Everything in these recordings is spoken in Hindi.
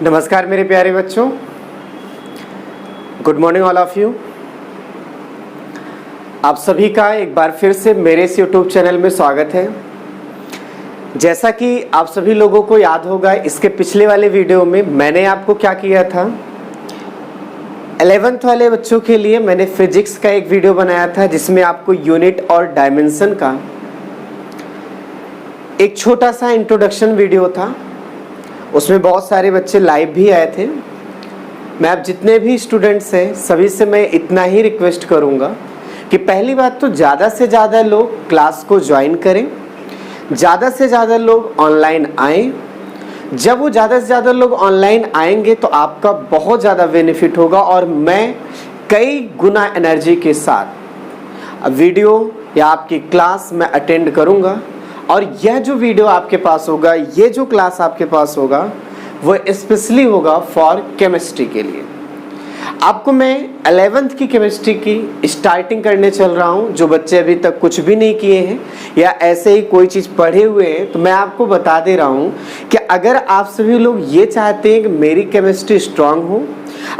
नमस्कार मेरे प्यारे बच्चों, good morning all of you. आप सभी का एक बार फिर से मेरे इस यूट्यूब चैनल में स्वागत है। जैसा कि आप सभी लोगों को याद होगा, इसके पिछले वाले वीडियो में मैंने आपको क्या किया था, 11th वाले बच्चों के लिए मैंने फिजिक्स का एक वीडियो बनाया था जिसमें आपको यूनिट और डायमेंशन का एक छोटा सा इंट्रोडक्शन वीडियो था। उसमें बहुत सारे बच्चे लाइव भी आए थे। मैं अब जितने भी स्टूडेंट्स हैं सभी से मैं इतना ही रिक्वेस्ट करूंगा कि पहली बात तो ज़्यादा से ज़्यादा लोग क्लास को ज्वाइन करें, ज़्यादा से ज़्यादा लोग ऑनलाइन आएँ। जब वो ज़्यादा से ज़्यादा लोग ऑनलाइन आएंगे तो आपका बहुत ज़्यादा बेनिफिट होगा और मैं कई गुना एनर्जी के साथ वीडियो या आपकी क्लास में अटेंड करूंगा। और यह जो वीडियो आपके पास होगा, ये जो क्लास आपके पास होगा, वो स्पेशली होगा फॉर केमिस्ट्री के लिए। आपको मैं 11th की केमिस्ट्री की स्टार्टिंग करने चल रहा हूँ। जो बच्चे अभी तक कुछ भी नहीं किए हैं या ऐसे ही कोई चीज़ पढ़े हुए हैं, तो मैं आपको बता दे रहा हूँ कि अगर आप सभी लोग ये चाहते हैं कि मेरी केमिस्ट्री स्ट्रांग हो,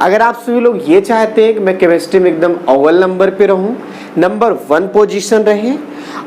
अगर आप सभी लोग ये चाहते हैं कि मैं केमिस्ट्री में एकदम अव्वल नंबर पे रहूं, नंबर 1 पोजीशन रहे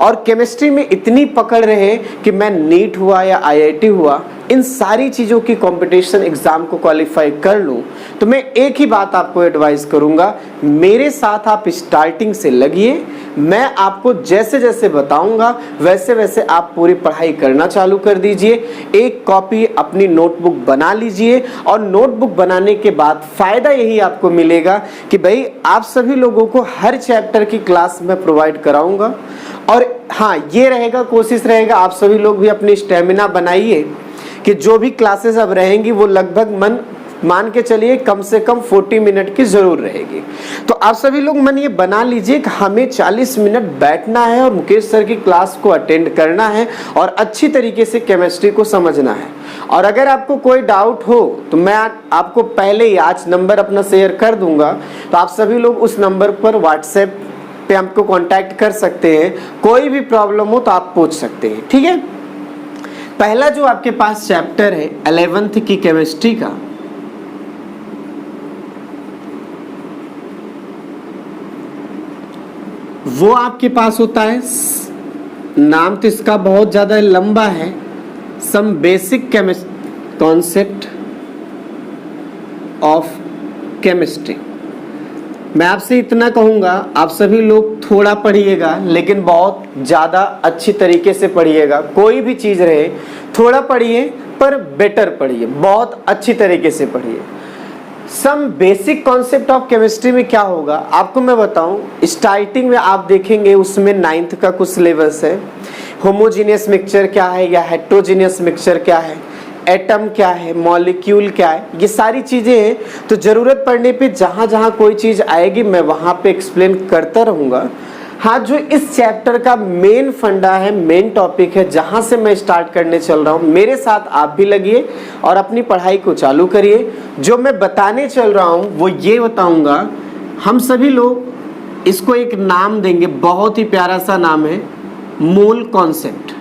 और केमिस्ट्री में इतनी पकड़ रहे कि मैं नीट हुआ या आईआईटी हुआ, इन सारी चीज़ों की कंपटीशन एग्जाम को क्वालिफाई कर लूं, तो मैं एक ही बात आपको एडवाइस करूंगा, मेरे साथ आप स्टार्टिंग से लगिए। मैं आपको जैसे जैसे बताऊंगा वैसे वैसे आप पूरी पढ़ाई करना चालू कर दीजिए। एक कॉपी अपनी नोटबुक बना लीजिए और नोटबुक बनाने के बाद फ़ायदा यही आपको मिलेगा कि भाई आप सभी लोगों को हर चैप्टर की क्लास मैं प्रोवाइड कराऊंगा। और हाँ, ये रहेगा, कोशिश रहेगा आप सभी लोग भी अपनी स्टेमिना बनाइए कि जो भी क्लासेस अब रहेंगी वो लगभग मान के चलिए कम से कम 40 मिनट की ज़रूर रहेगी। तो आप सभी लोग मन ये बना लीजिए कि हमें 40 मिनट बैठना है और मुकेश सर की क्लास को अटेंड करना है और अच्छी तरीके से केमिस्ट्री को समझना है। और अगर आपको कोई डाउट हो तो मैं आपको पहले ही आज नंबर अपना शेयर कर दूंगा, तो आप सभी लोग उस नंबर पर व्हाट्सएप पे हमको कांटेक्ट कर सकते हैं। कोई भी प्रॉब्लम हो तो आप पूछ सकते हैं, ठीक है। पहला जो आपके पास चैप्टर है 11th की केमिस्ट्री का, वो आपके पास होता है, नाम तो इसका बहुत ज़्यादा लंबा है, some basic concept of chemistry. मैं आपसे इतना कहूँगा, आप सभी लोग थोड़ा पढ़िएगा लेकिन बहुत ज़्यादा अच्छी तरीके से पढ़िएगा। कोई भी चीज़ रहे थोड़ा पढ़िए पर बेटर पढ़िए, बहुत अच्छी तरीके से पढ़िए। Some basic concept of chemistry में क्या होगा आपको मैं बताऊं। स्टार्टिंग में आप देखेंगे उसमें 9th का कुछ सिलेबस है। होमोजीनियस मिक्सचर क्या है या हेट्रोजीनियस मिक्सचर क्या है, एटम क्या है, मॉलिक्यूल क्या है, ये सारी चीज़ें हैं। तो ज़रूरत पड़ने पे जहाँ जहाँ कोई चीज़ आएगी मैं वहाँ पे एक्सप्लेन करता रहूँगा। हाँ, जो इस चैप्टर का मेन फंडा है, मेन टॉपिक है, जहाँ से मैं स्टार्ट करने चल रहा हूँ, मेरे साथ आप भी लगिए और अपनी पढ़ाई को चालू करिए। जो मैं बताने चल रहा हूँ वो ये बताऊँगा, हम सभी लोग इसको एक नाम देंगे, बहुत ही प्यारा सा नाम है, मूल कॉन्सेप्ट।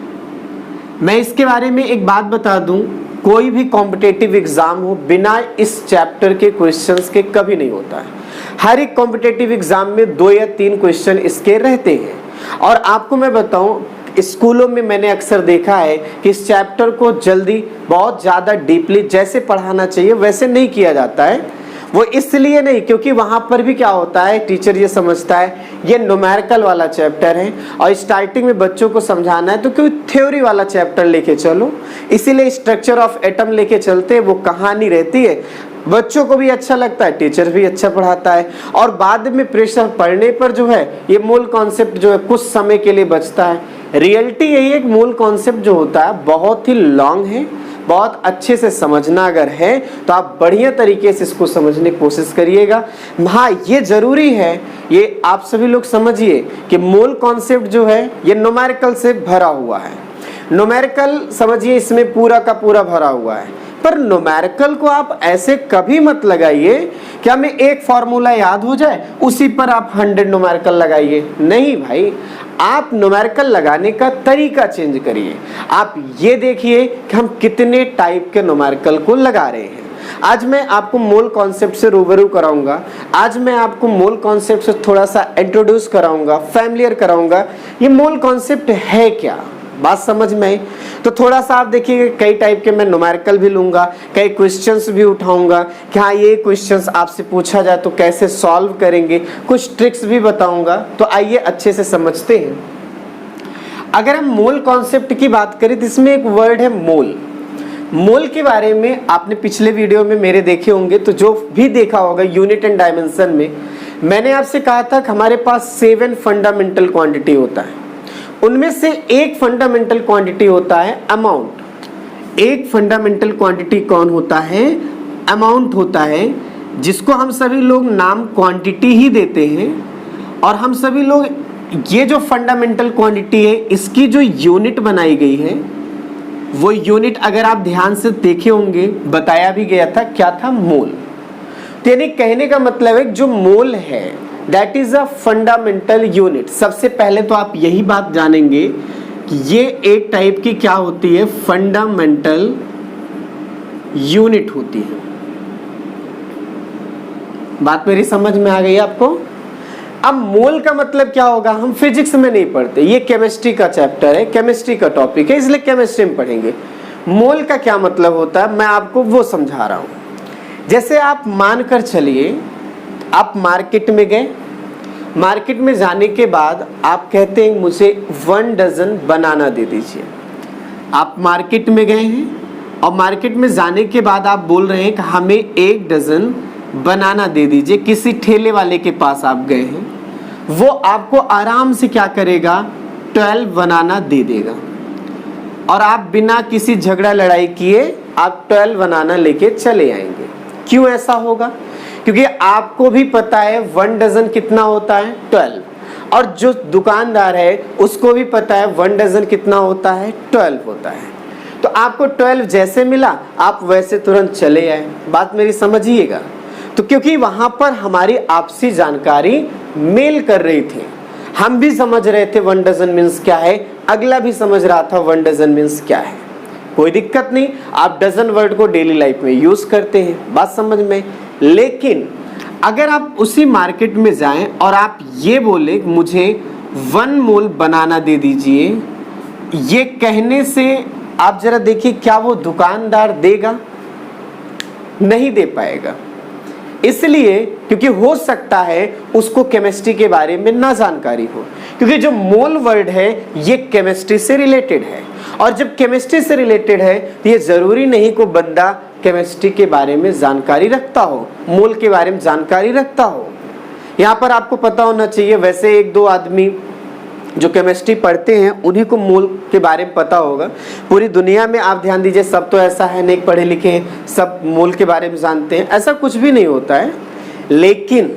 मैं इसके बारे में एक बात बता दूं, कोई भी कॉम्पिटिटिव एग्जाम हो बिना इस चैप्टर के क्वेश्चंस के कभी नहीं होता है। हर एक कॉम्पिटिटिव एग्जाम में 2 या 3 क्वेश्चन इसके रहते हैं। और आपको मैं बताऊं, स्कूलों में मैंने अक्सर देखा है कि इस चैप्टर को जल्दी बहुत ज़्यादा डीपली जैसे पढ़ाना चाहिए वैसे नहीं किया जाता है। वो इसलिए नहीं क्योंकि वहाँ पर भी क्या होता है, टीचर ये समझता है ये न्यूमेरिकल वाला चैप्टर है और स्टार्टिंग में बच्चों को समझाना है तो कोई थ्योरी वाला चैप्टर लेके चलो। इसीलिए स्ट्रक्चर ऑफ एटम लेके चलते हैं, वो कहानी रहती है, बच्चों को भी अच्छा लगता है, टीचर भी अच्छा पढ़ाता है। और बाद में प्रेशर पढ़ने पर जो है ये मूल कॉन्सेप्ट जो है कुछ समय के लिए बचता है। रियलिटी यही है कि मूल कॉन्सेप्ट जो होता है बहुत ही लॉन्ग है, बहुत अच्छे से समझना अगर है तो आप बढ़िया तरीके से इसको समझने की कोशिश करिएगा। हाँ, ये जरूरी है, ये आप सभी लोग समझिए कि मूल कॉन्सेप्ट जो है ये न्यूमेरिकल से भरा हुआ है। न्यूमेरिकल समझिए इसमें पूरा का पूरा भरा हुआ है। पर न्यूमेरिकल को आप ऐसे कभी मत लगाइए कि हमें एक फॉर्मूला याद हो जाए उसी पर आप 100 न्यूमेरिकल लगाइए। नहीं भाई, आप न्यूमेरिकल लगाने का तरीका चेंज करिए। आप ये देखिए कि हम कितने टाइप के न्यूमेरिकल को लगा रहे हैं। आज मैं आपको मोल कॉन्सेप्ट से रूबरू कराऊंगा। आज मैं आपको मोल कॉन्सेप्ट से थोड़ा सा इंट्रोड्यूस कराऊंगा, फैमिलियर कराऊंगा। ये मोल कॉन्सेप्ट है क्या, बात समझ में आई? तो थोड़ा सा आप देखिए, कई टाइप के मैं न्यूमेरिकल भी लूंगा, कई क्वेश्चंस भी उठाऊंगा कि हाँ ये क्वेश्चंस आपसे पूछा जाए तो कैसे सॉल्व करेंगे, कुछ ट्रिक्स भी बताऊंगा। तो आइए अच्छे से समझते हैं। अगर हम मोल कॉन्सेप्ट की बात करें तो इसमें एक वर्ड है मोल। मोल के बारे में आपने पिछले वीडियो में मेरे देखे होंगे, तो जो भी देखा होगा यूनिट एंड डायमेंशन में मैंने आपसे कहा था कि हमारे पास 7 फंडामेंटल क्वांटिटी होता है। उनमें से एक फंडामेंटल क्वांटिटी होता है अमाउंट। एक फंडामेंटल क्वांटिटी कौन होता है? अमाउंट होता है, जिसको हम सभी लोग नाम क्वांटिटी ही देते हैं। और हम सभी लोग ये जो फंडामेंटल क्वांटिटी है, इसकी जो यूनिट बनाई गई है, वो यूनिट अगर आप ध्यान से देखे होंगे बताया भी गया था, क्या था? मोल। तो यानी कहने का मतलब है जो मोल है that is a fundamental unit. सबसे पहले तो आप यही बात जानेंगे कि ये एक टाइप की क्या होती है? फंडामेंटल यूनिट होती है। बात मेरी समझ में आ गई आपको? अब मोल का मतलब क्या होगा हम फिजिक्स में नहीं पढ़ते, ये केमिस्ट्री का चैप्टर है, केमिस्ट्री का टॉपिक है, इसलिए केमिस्ट्री में पढ़ेंगे। मोल का क्या मतलब होता है मैं आपको वो समझा रहा हूं। जैसे आप मानकर चलिए आप मार्केट में गए, मार्केट में जाने के बाद आप कहते हैं मुझे 1 डजन बनाना दे दीजिए। आप मार्केट में गए हैं और मार्केट में जाने के बाद आप बोल रहे हैं कि हमें 1 डजन बनाना दे दीजिए। किसी ठेले वाले के पास आप गए हैं, वो आपको आराम से क्या करेगा? 12 बनाना दे देगा और आप बिना किसी झगड़ा लड़ाई किए आप 12 बनाना लेके चले आएंगे। क्यों ऐसा होगा? क्योंकि आपको भी पता है 1 डजन कितना होता है? 12। और जो दुकानदार है उसको भी पता है 1 डजन कितना होता है? 12 होता है। तो आपको 12 जैसे मिला आप वैसे तुरंत चले आए। बात मेरी समझिएगा। तो क्योंकि वहां पर हमारी आपसी जानकारी मेल कर रही थी, हम भी समझ रहे थे 1 डजन मीन्स क्या है, अगला भी समझ रहा था 1 डजन मीन्स क्या है। कोई दिक्कत नहीं, आप डजन वर्ड को डेली लाइफ में यूज करते हैं, बात समझ में। लेकिन अगर आप उसी मार्केट में जाएं और आप ये बोले मुझे 1 मोल बनाना दे दीजिए, ये कहने से आप जरा देखिए क्या वो दुकानदार देगा? नहीं दे पाएगा। इसलिए क्योंकि हो सकता है उसको केमिस्ट्री के बारे में ना जानकारी हो, क्योंकि जो मोल वर्ड है ये केमिस्ट्री से रिलेटेड है। और जब केमिस्ट्री से रिलेटेड है तो ये जरूरी नहीं को बंदा केमिस्ट्री के बारे में जानकारी रखता हो, मोल के बारे में जानकारी रखता हो। यहाँ पर आपको पता होना चाहिए, वैसे 1-2 आदमी जो केमिस्ट्री पढ़ते हैं उन्हीं को मोल के बारे में पता होगा। पूरी दुनिया में आप ध्यान दीजिए, सब तो ऐसा है नहीं पढ़े लिखे हैं सब मोल के बारे में जानते हैं, ऐसा कुछ भी नहीं होता है। लेकिन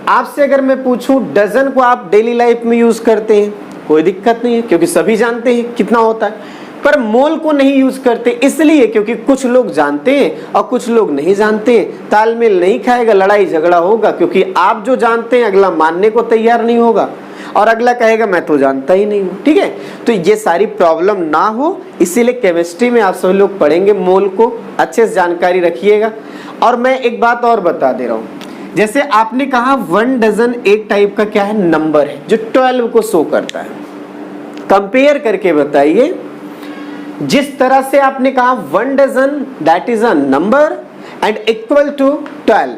आपसे अगर मैं पूछूं डजन को आप डेली लाइफ में यूज करते हैं, कोई दिक्कत नहीं है क्योंकि सभी जानते हैं कितना होता है। पर मोल को नहीं यूज करते इसलिए क्योंकि कुछ लोग जानते हैं और कुछ लोग नहीं जानते हैं। तालमेल नहीं खाएगा, लड़ाई झगड़ा होगा, क्योंकि आप जो जानते हैं अगला मानने को तैयार नहीं होगा और अगला कहेगा मैं तो जानता ही नहीं हूँ। ठीक है, तो ये सारी प्रॉब्लम ना हो इसीलिए केमिस्ट्री में आप सभी लोग पढ़ेंगे मोल को, अच्छे से जानकारी रखिएगा। और मैं एक बात और बता दे रहा हूँ, जैसे आपने कहा 1 डजन एक टाइप का क्या है? नंबर है जो 12 को शो करता है। कंपेयर करके बताइए, जिस तरह से आपने कहा 1 dozen that is a number and equal to 12,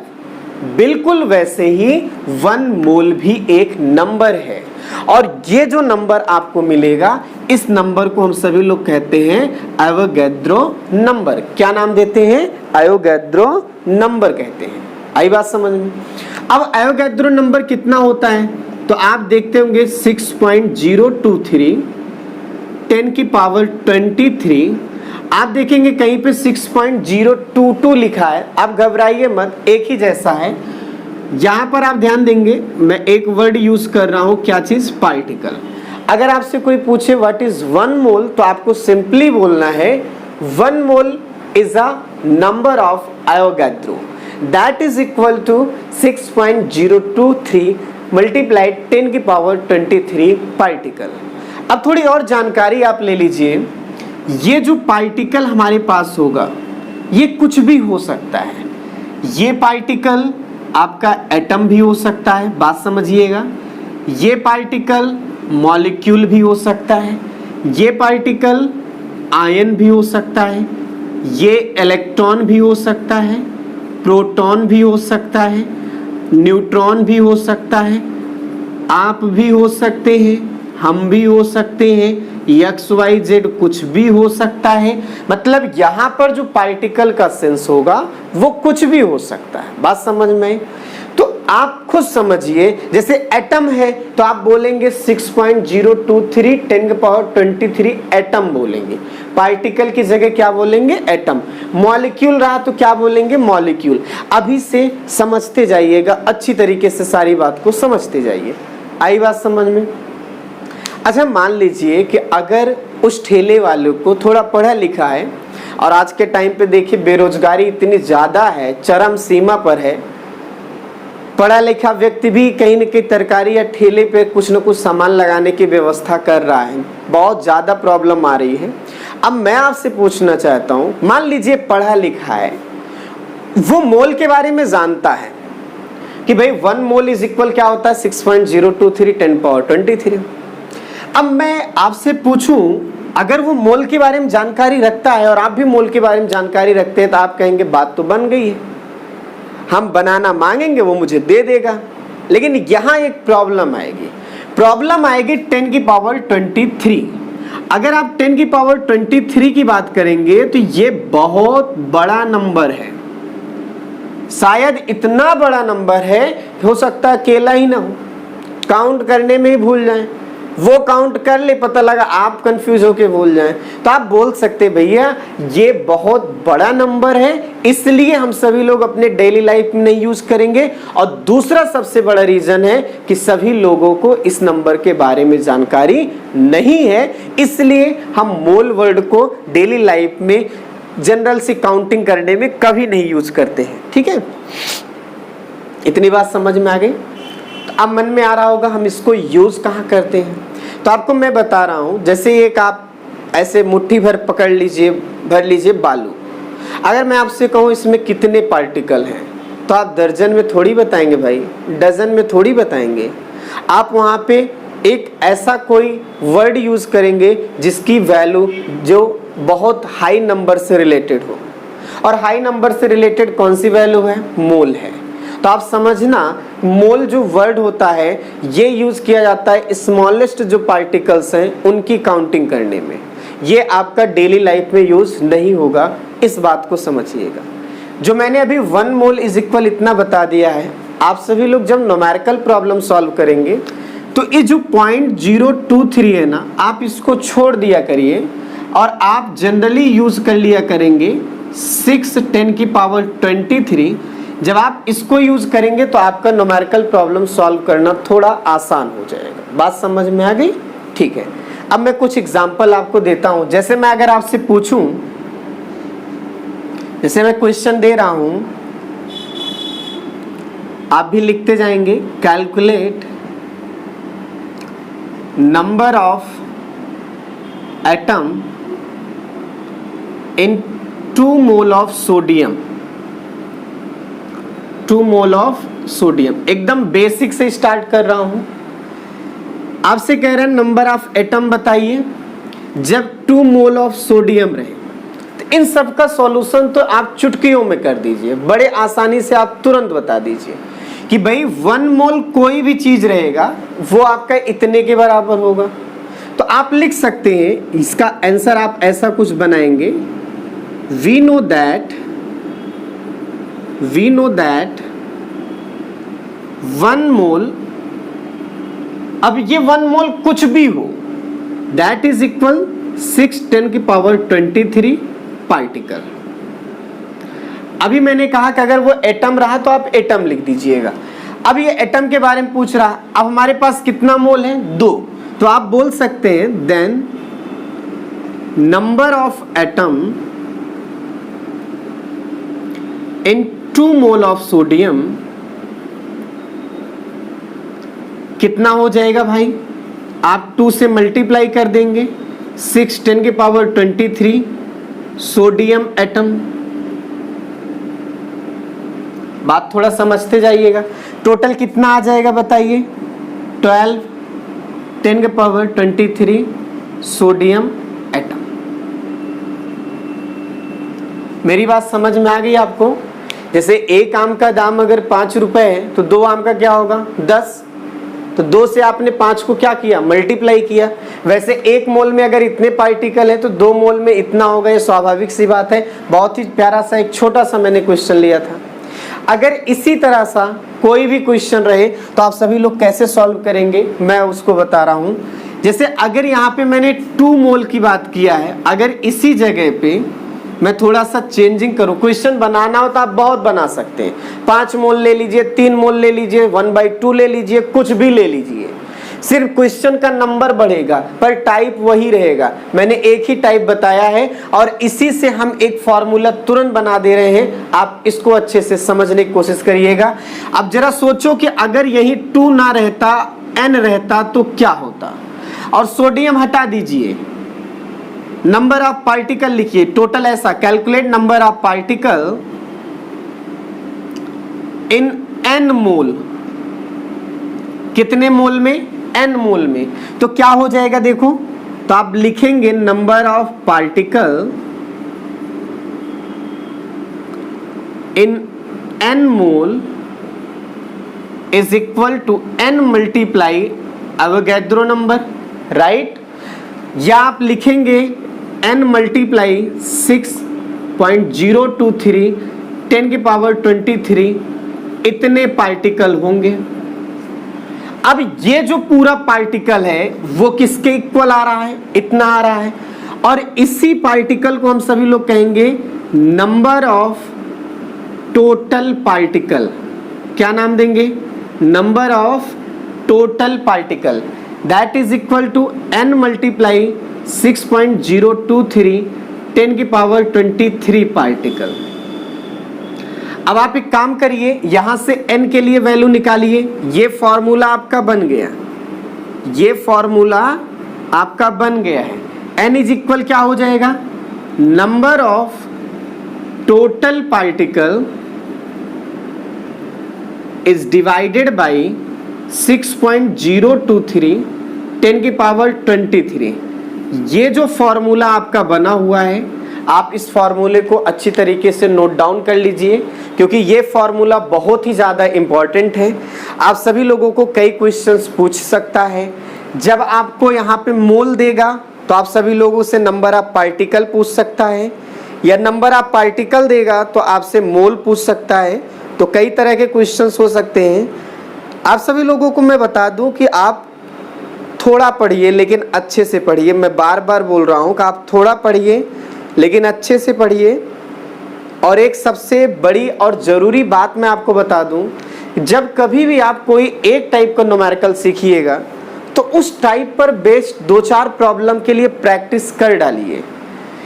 बिल्कुल वैसे ही 1 मोल भी एक नंबर है। और ये जो नंबर आपको मिलेगा इस नंबर को हम सभी लोग कहते हैं एवोगैड्रो नंबर। क्या नाम देते हैं? एवोगैड्रो नंबर कहते हैं। आई बात समझ में? अब एवोगैड्रो नंबर कितना होता है तो आप देखते होंगे 6.023 10 की पावर 23। आप देखेंगे कहीं पे 6.022 लिखा है, आप घबराइए मत, एक ही जैसा है। यहां पर आप ध्यान देंगे मैं एक वर्ड यूज कर रहा हूं, क्या चीज? पार्टिकल। अगर आपसे कोई पूछे व्हाट इज 1 मोल तो आपको सिंपली बोलना है 1 mole is a number of Avogadro that is equal to 6.023 multiplied 10 की पावर 23 पार्टिकल। अब थोड़ी और जानकारी आप ले लीजिए, ये जो पार्टिकल हमारे पास होगा ये कुछ भी हो सकता है। ये पार्टिकल आपका एटम भी हो सकता है, बात समझिएगा। ये पार्टिकल मॉलिक्यूल भी हो सकता है, ये पार्टिकल आयन भी हो सकता है, ये इलेक्ट्रॉन भी हो सकता है, प्रोटॉन भी हो सकता है, न्यूट्रॉन भी हो सकता है, आप भी हो सकते हैं, हम भी हो सकते हैं, XYZ कुछ भी हो सकता है। मतलब यहाँ पर जो पार्टिकल का सेंस होगा वो कुछ भी हो सकता है, बात समझ में आई? तो आप खुद समझिए, जैसे एटम है तो आप बोलेंगे 6.023 10⁻23 एटम बोलेंगे, पार्टिकल की जगह क्या बोलेंगे? एटम। मॉलिक्यूल रहा तो क्या बोलेंगे? मॉलिक्यूल। अभी से समझते जाइएगा, अच्छी तरीके से सारी बात को समझते जाइए। आई बात समझ में? अच्छा, मान लीजिए कि अगर उस ठेले वाले को थोड़ा पढ़ा लिखा है, और आज के टाइम पे देखिए बेरोजगारी इतनी ज़्यादा है, चरम सीमा पर है, पढ़ा लिखा व्यक्ति भी कहीं न कहीं तरकारी या ठेले पे कुछ न कुछ सामान लगाने की व्यवस्था कर रहा है, बहुत ज़्यादा प्रॉब्लम आ रही है। अब मैं आपसे पूछना चाहता हूँ, मान लीजिए पढ़ा लिखा है, वो मोल के बारे में जानता है कि भाई 1 मोल इज इक्वल क्या होता है? 6.023 10⁻23। अब मैं आपसे पूछूं, अगर वो मोल के बारे में जानकारी रखता है और आप भी मोल के बारे में जानकारी रखते हैं, तो आप कहेंगे बात तो बन गई है, हम बनाना मांगेंगे वो मुझे दे देगा। लेकिन यहाँ एक प्रॉब्लम आएगी, 10⁻23। अगर आप 10⁻23 की बात करेंगे तो ये बहुत बड़ा नंबर है, शायद इतना बड़ा नंबर है कि हो सकता है अकेला ही ना हो, काउंट करने में ही भूल जाएं, वो काउंट कर ले, पता लगा आप कंफ्यूज होके भूल जाएं। तो आप बोल सकते भैया ये बहुत बड़ा नंबर है, इसलिए हम सभी लोग अपने डेली लाइफ में नहीं यूज करेंगे। और दूसरा सबसे बड़ा रीजन है कि सभी लोगों को इस नंबर के बारे में जानकारी नहीं है, इसलिए हम मोल वर्ड को डेली लाइफ में जनरल सी काउंटिंग करने में कभी नहीं यूज करते हैं। ठीक है, इतनी बात समझ में आ गई? तो अब मन में आ रहा होगा हम इसको यूज कहाँ करते हैं। तो आपको मैं बता रहा हूँ, जैसे एक आप ऐसे मुट्ठी भर पकड़ लीजिए, भर लीजिए बालू। अगर मैं आपसे कहूँ इसमें कितने पार्टिकल हैं, तो आप दर्जन में थोड़ी बताएंगे भाई, डजन में थोड़ी बताएंगे। आप वहाँ पे एक ऐसा कोई वर्ड यूज करेंगे जिसकी वैल्यू जो बहुत हाई नंबर से रिलेटेड हो, और हाई नंबर से रिलेटेड कौन सी वैल्यू है? मोल है। तो आप समझना, मोल जो वर्ड होता है ये यूज किया जाता है स्मॉलेस्ट जो पार्टिकल्स हैं उनकी काउंटिंग करने में, ये आपका डेली लाइफ में यूज नहीं होगा, इस बात को समझिएगा। जो मैंने अभी 1 मोल इज इक्वल इतना बता दिया है, आप सभी लोग जब न्यूमेरिकल प्रॉब्लम सॉल्व करेंगे तो ये जो 0.023 है ना, आप इसको छोड़ दिया करिए और आप जनरली यूज कर लिया करेंगे 6×10⁻23। जब आप इसको यूज करेंगे तो आपका न्यूमेरिकल प्रॉब्लम सॉल्व करना थोड़ा आसान हो जाएगा। बात समझ में आ गई? ठीक है, अब मैं कुछ एग्जांपल आपको देता हूं। जैसे मैं अगर आपसे पूछूं, जैसे मैं क्वेश्चन दे रहा हूं, आप भी लिखते जाएंगे, calculate number of atom in 2 mole of sodium. 2 mole of sodium, एकदम बेसिक से स्टार्ट कर रहा हूं। आपसे कह रहे हैं नंबर ऑफ एटम बताइए जब 2 मोल ऑफ सोडियम रहे। तो इन सब का सॉल्यूशन तो आप चुटकियों में कर दीजिए, बड़े आसानी से आप तुरंत बता दीजिए कि भाई 1 मोल कोई भी चीज रहेगा वो आपका इतने के बराबर होगा। तो आप लिख सकते हैं, इसका आंसर आप ऐसा कुछ बनाएंगे, वी नो दैट 1 मोल, अब ये 1 मोल कुछ भी हो, दैट इज इक्वल 6×10⁻23 पार्टिकल। अभी मैंने कहा कि अगर वो एटम रहा तो आप एटम लिख दीजिएगा। अब ये एटम के बारे में पूछ रहा, अब हमारे पास कितना मोल है? 2। तो आप बोल सकते हैं then number of atom in 2 mole of sodium कितना हो जाएगा भाई? आप 2 से मल्टीप्लाई कर देंगे, 6×10⁻23 सोडियम एटम बात थोड़ा समझते जाइएगा। टोटल कितना आ जाएगा बताइए? 12 10 के पावर 23 सोडियम एटम। मेरी बात समझ में आ गई आपको? जैसे एक आम का दाम अगर 5 रुपए है तो 2 आम का क्या होगा? 10। तो 2 से आपने 5 को क्या किया? मल्टीप्लाई किया। वैसे 1 मोल में अगर इतने पार्टिकल है तो 2 मोल में इतना होगा, ये स्वाभाविक सी बात है। बहुत ही प्यारा सा एक छोटा सा मैंने क्वेश्चन लिया था। अगर इसी तरह सा कोई भी क्वेश्चन रहे तो आप सभी लोग कैसे सॉल्व करेंगे मैं उसको बता रहा हूं। जैसे अगर यहाँ पे मैंने 2 मोल की बात किया है, अगर इसी जगह पे मैं थोड़ा सा चेंजिंग करूं, क्वेश्चन बनाना हो तो आप बहुत बना सकते हैं। 5 मोल ले लीजिए, 3 मोल ले लीजिए, 1/2 ले लीजिए, कुछ भी ले लीजिए, सिर्फ क्वेश्चन का नंबर बढ़ेगा पर टाइप वही रहेगा। मैंने एक ही टाइप बताया है और इसी से हम एक फॉर्मूला तुरंत बना दे रहे हैं। आप इसको अच्छे से समझने की कोशिश करिएगा। अब जरा सोचो कि अगर यही 2 ना रहता, n रहता तो क्या होता। और सोडियम हटा दीजिए, नंबर ऑफ पार्टिकल लिखिए टोटल। ऐसा calculate number of particle in n मोल। कितने मोल में? n मोल में। तो क्या हो जाएगा देखो, तो आप लिखेंगे number of particle in n mole is equal to n multiply Avogadro number, right. या आप लिखेंगे n मल्टीप्लाई 6.023 10 की पावर 23 इतने पार्टिकल होंगे। अब ये जो पूरा पार्टिकल है वो किसके इक्वल आ रहा है? इतना आ रहा है। और इसी पार्टिकल को हम सभी लोग कहेंगे नंबर ऑफ टोटल पार्टिकल। क्या नाम देंगे? Number of total particle, that is equal to n multiply 6.023 10 की पावर 23 पार्टिकल। अब आप एक काम करिए, यहां से n के लिए वैल्यू निकालिए। ये फॉर्मूला आपका बन गया, ये फॉर्मूला आपका बन गया है। n इज इक्वल क्या हो जाएगा? Number of total particle is divided by 6.023 10 की पावर 23। ये जो फॉर्मूला आपका बना हुआ है, आप इस फॉर्मूले को अच्छी तरीके से नोट डाउन कर लीजिए, क्योंकि ये फॉर्मूला बहुत ही ज़्यादा इम्पॉर्टेंट है। आप सभी लोगों को कई क्वेश्चंस पूछ सकता है। जब आपको यहाँ पे मोल देगा तो आप सभी लोगों से नंबर ऑफ पार्टिकल पूछ सकता है, या नंबर ऑफ पार्टिकल देगा तो आपसे मोल पूछ सकता है। तो कई तरह के क्वेश्चंस हो सकते हैं। आप सभी लोगों को मैं बता दूं कि आप थोड़ा पढ़िए लेकिन अच्छे से पढ़िए। मैं बार बार बोल रहा हूं कि आप थोड़ा पढ़िए लेकिन अच्छे से पढ़िए। और एक सबसे बड़ी और ज़रूरी बात मैं आपको बता दूं, जब कभी भी आप कोई एक टाइप का न्यूमेरिकल सीखिएगा तो उस टाइप पर बेस्ड 2-4 प्रॉब्लम के लिए प्रैक्टिस कर डालिए,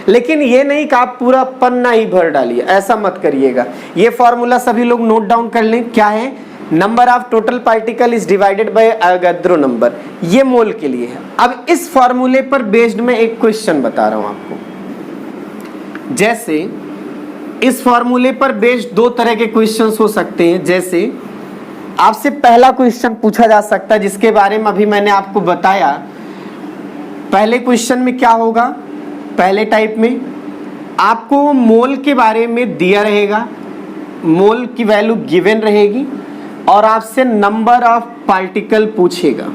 लेकिन ये नहीं कि आप पूरा पन्ना ही भर डालिए, ऐसा मत करिएगा। ये फॉर्मूला सभी लोग नोट डाउन कर लें। क्या है? Number of total particle is divided by Avogadro number. ये मोल के लिए है। अब इस फॉर्मूले पर बेस्ड मैं एक क्वेश्चन बता रहा हूं आपको। जैसे इस फॉर्मूले पर बेस्ड 2 तरह के क्वेश्चंस हो सकते हैं। जैसे आपसे पहला क्वेश्चन पूछा जा सकता है, जिसके बारे में अभी मैंने आपको बताया। पहले क्वेश्चन में क्या होगा? पहले टाइप में आपको मोल के बारे में दिया रहेगा, मोल की वैल्यू गिवन रहेगी और आपसे नंबर ऑफ पार्टिकल पूछेगा।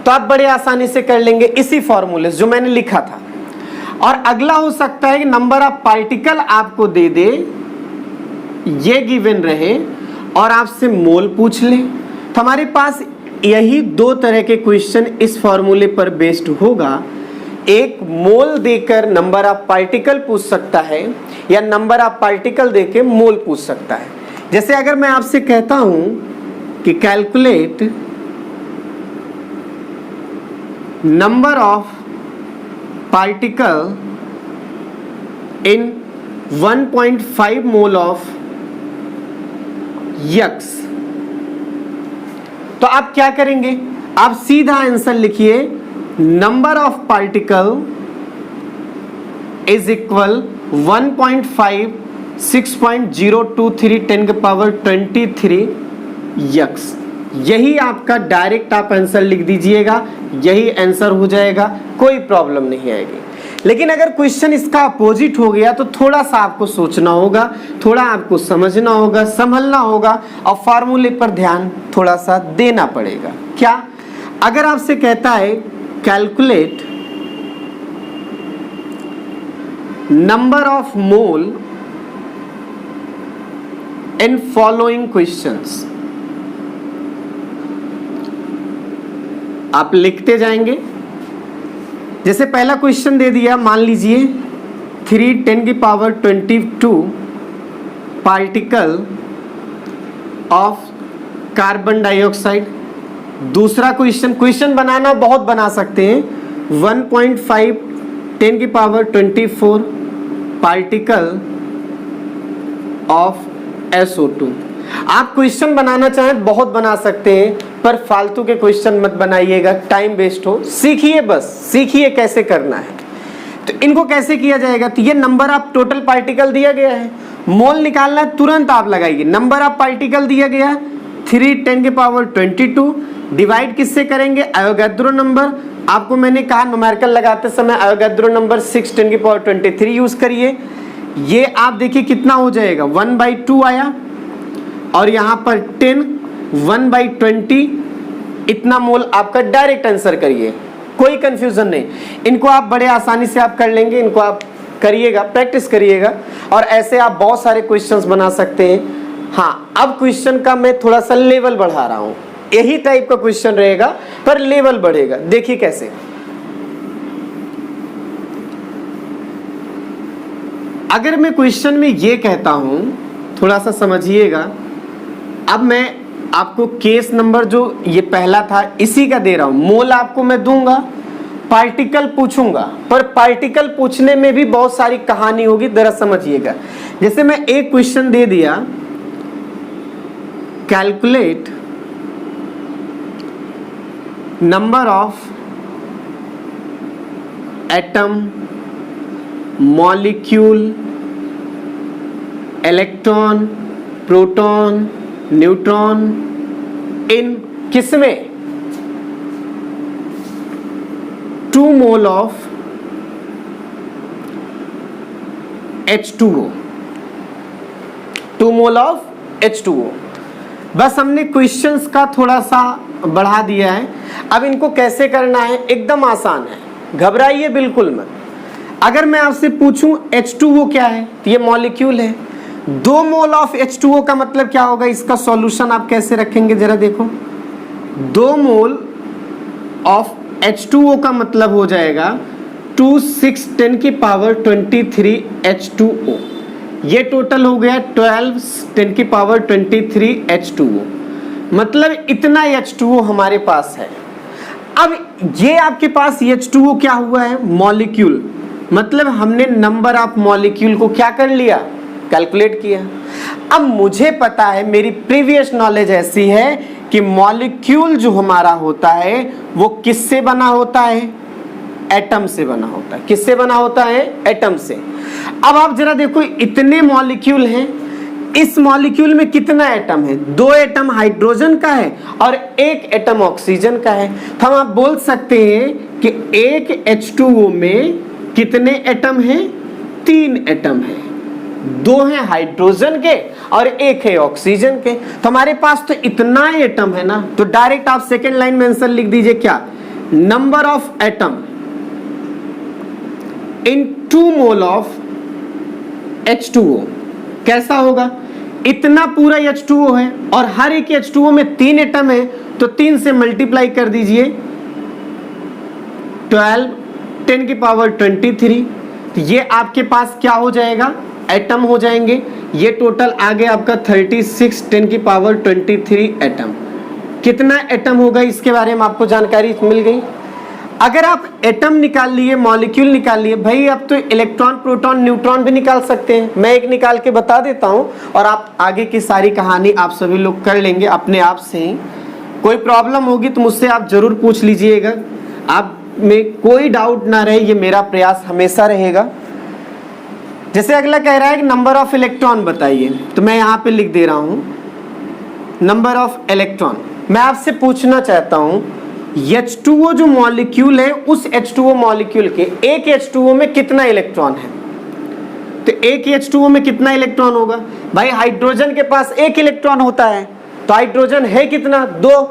तो आप बड़े आसानी से कर लेंगे इसी फॉर्मूले जो मैंने लिखा था। और अगला हो सकता है कि नंबर ऑफ पार्टिकल आपको दे दे, ये गिवन रहे और आपसे मोल पूछ ले। तो हमारे पास यही 2 तरह के क्वेश्चन इस फॉर्मूले पर बेस्ड होगा। एक मोल देकर नंबर ऑफ पार्टिकल पूछ सकता है, या नंबर ऑफ पार्टिकल देके मोल पूछ सकता है। जैसे अगर मैं आपसे कहता हूं कि calculate number of particle in 1.5 mole of x, तो आप क्या करेंगे? आप सीधा आंसर लिखिए, number of particle is equal 1.5 6.023 10 के पावर 23 यक्स। यही आपका डायरेक्ट आप आंसर लिख दीजिएगा, यही आंसर हो जाएगा, कोई प्रॉब्लम नहीं आएगी। लेकिन अगर क्वेश्चन इसका अपोजिट हो गया तो थोड़ा सा आपको सोचना होगा, थोड़ा आपको समझना होगा, संभलना होगा और फार्मूले पर ध्यान थोड़ा सा देना पड़ेगा। क्या? अगर आपसे कहता है calculate number of mole in following questions, आप लिखते जाएंगे। जैसे पहला क्वेश्चन दे दिया, मान लीजिए 3 10 की power 22 particle of carbon dioxide. दूसरा क्वेश्चन बनाना बहुत बना सकते हैं, 1.5 10 की पावर 24 पार्टिकल ऑफ SO2। आप क्वेश्चन बनाना चाहें बहुत बना सकते हैं, पर फालतू के क्वेश्चन मत बनाइएगा, टाइम वेस्ट हो। सीखिए, बस सीखिए कैसे करना है। तो इनको कैसे किया जाएगा, तो ये नंबर ऑफ टोटल पार्टिकल दिया गया है, मोल निकालना है, तुरंत आप लगाइए। नंबर ऑफ पार्टिकल दिया गया है 3 10 के पावर 22, डिवाइड किससे करेंगे, एवोगैड्रो नंबर। आपको मैंने कहा न्यूमेरिकल लगाते समय एवोगैड्रो नंबर 6 10 की पावर 23 यूज करिए। ये आप देखिए कितना हो जाएगा, 1/2 आया, और यहाँ पर 10 1/20, इतना मोल आपका डायरेक्ट आंसर करिए, कोई कंफ्यूजन नहीं। इनको आप बड़े आसानी से आप कर लेंगे, इनको आप करिएगा, प्रैक्टिस करिएगा, और ऐसे आप बहुत सारे क्वेश्चंस बना सकते हैं। हाँ, अब क्वेश्चन का मैं थोड़ा सा लेवल बढ़ा रहा हूं, यही टाइप का क्वेश्चन रहेगा पर लेवल बढ़ेगा। देखिए कैसे, अगर मैं क्वेश्चन में ये कहता हूं, थोड़ा सा समझिएगा। अब मैं आपको केस नंबर जो ये पहला था इसी का दे रहा हूं, मोल आपको मैं दूंगा, पार्टिकल पूछूंगा, पर पार्टिकल पूछने में भी बहुत सारी कहानी होगी, जरा समझिएगा। जैसे मैं एक क्वेश्चन दे दिया, calculate number of atom, molecule, electron, proton, neutron इन किसमें 2 mole of H2O, 2 mole of H2O। बस हमने क्वेश्चंस का थोड़ा सा बढ़ा दिया है। अब इनको कैसे करना है, एकदम आसान है, घबराइए बिल्कुल मत। अगर मैं आपसे पूछूं H2O क्या है, तो ये मॉलिक्यूल है। 2 मोल ऑफ H2O का मतलब क्या होगा, इसका सॉल्यूशन आप कैसे रखेंगे जरा देखो। 2 मोल ऑफ H2O का मतलब हो जाएगा 2 6 10 की पावर 23 H2O। ये टोटल हो गया 12 10 की पावर 23 H2O। मतलब इतना H2O हमारे पास है। अब ये आपके पास H2O क्या हुआ है, मॉलिक्यूल, मतलब हमने नंबर ऑफ मॉलिक्यूल को क्या कर लिया, कैलकुलेट किया। अब मुझे पता है, मेरी प्रीवियस नॉलेज ऐसी है कि मॉलिक्यूल जो हमारा होता है वो किससे बना होता है, एटम से बना होता है। किससे बना होता है, एटम से। अब आप जरा देखो, इतने मॉलिक्यूल हैं, इस मॉलिक्यूल में कितना एटम है, 2 एटम हाइड्रोजन का है और 1 एटम ऑक्सीजन का है। तो हम आप बोल सकते हैं कि एक H2O में कितने एटम हैं, 3 एटम हैं, 2 हैं हाइड्रोजन के और 1 है ऑक्सीजन के। तो हमारे पास तो इतना एटम है ना, तो डायरेक्ट आप सेकेंड लाइन में आंसर लिख दीजिए क्या, number of atom in 2 mole of H2O। कैसा होगा, इतना पूरा H2O है और हर एक H2O में 3 एटम है, तो 3 से मल्टीप्लाई कर दीजिए, 12 10 की पावर 23। तो ये आपके पास क्या हो जाएगा, एटम हो जाएंगे। ये टोटल आ गया आपका 36 10 की पावर 23 एटम। कितना एटम होगा इसके बारे में आपको जानकारी मिल गई। अगर आप एटम निकाल लिए, मॉलिक्यूल निकाल लिए, भाई अब तो इलेक्ट्रॉन, प्रोटॉन, न्यूट्रॉन भी निकाल सकते हैं। मैं एक निकाल के बता देता हूं और आप आगे की सारी कहानी आप सभी लोग कर लेंगे अपने आप से ही। कोई प्रॉब्लम होगी तो मुझसे आप जरूर पूछ लीजिएगा, आप में कोई डाउट ना रहे, ये मेरा प्रयास हमेशा रहेगा। जैसे अगला कह रहा है कि नंबर ऑफ इलेक्ट्रॉन बताइए, तो मैं यहाँ पे लिख दे रहा हूँ नंबर ऑफ इलेक्ट्रॉन। मैं आपसे पूछना चाहता हूँ H2O जो मॉलिक्यूल है उस H2O मॉलिक्यूल के एक H2O में कितना इलेक्ट्रॉन है? तो एक H2O में कितना इलेक्ट्रॉन होगा? भाई हाइड्रोजन के पास एक इलेक्ट्रॉन होता है, तो हाइड्रोजन है कितना? 2।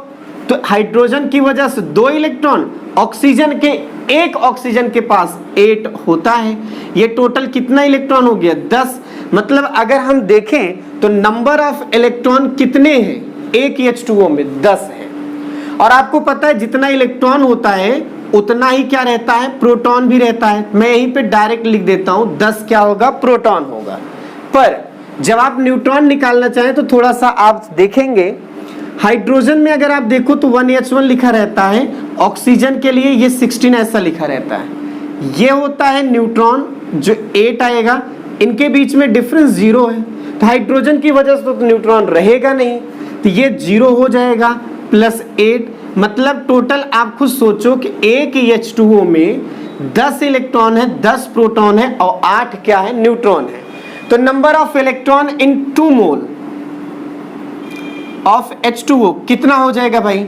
तो हाइड्रोजन की वजह से 2 इलेक्ट्रॉन, ऑक्सीजन के एक ऑक्सीजन के पास 8 होता है। ये टोटल कितना इलेक्ट्रॉन हो गया? 10। मतलब अगर हम देखें तो नंबर ऑफ इलेक्ट्रॉन कितने हैं एक H2O में? 10 है। और आपको पता है जितना इलेक्ट्रॉन होता है उतना ही क्या रहता है? प्रोटॉन भी रहता है। मैं यहीं पे डायरेक्ट लिख देता हूं 10 क्या होगा? प्रोटॉन होगा। पर जब आप न्यूट्रॉन निकालना चाहें तो थोड़ा सा आप देखेंगे, हाइड्रोजन में अगर आप देखो तो 1H1 लिखा रहता है, ऑक्सीजन के लिए ये 16 ऐसा लिखा रहता है। ये होता है न्यूट्रॉन जो 8 आएगा, इनके बीच में डिफरेंस 0 है, तो हाइड्रोजन की वजह से तो न्यूट्रॉन रहेगा नहीं, तो ये 0 हो जाएगा प्लस 8। मतलब टोटल आप खुद सोचो कि एक H2O में 10 इलेक्ट्रॉन है, 10 प्रोटॉन है और 8 क्या है? न्यूट्रॉन है। तो number of electron in 2 mole of H2O कितना हो जाएगा भाई?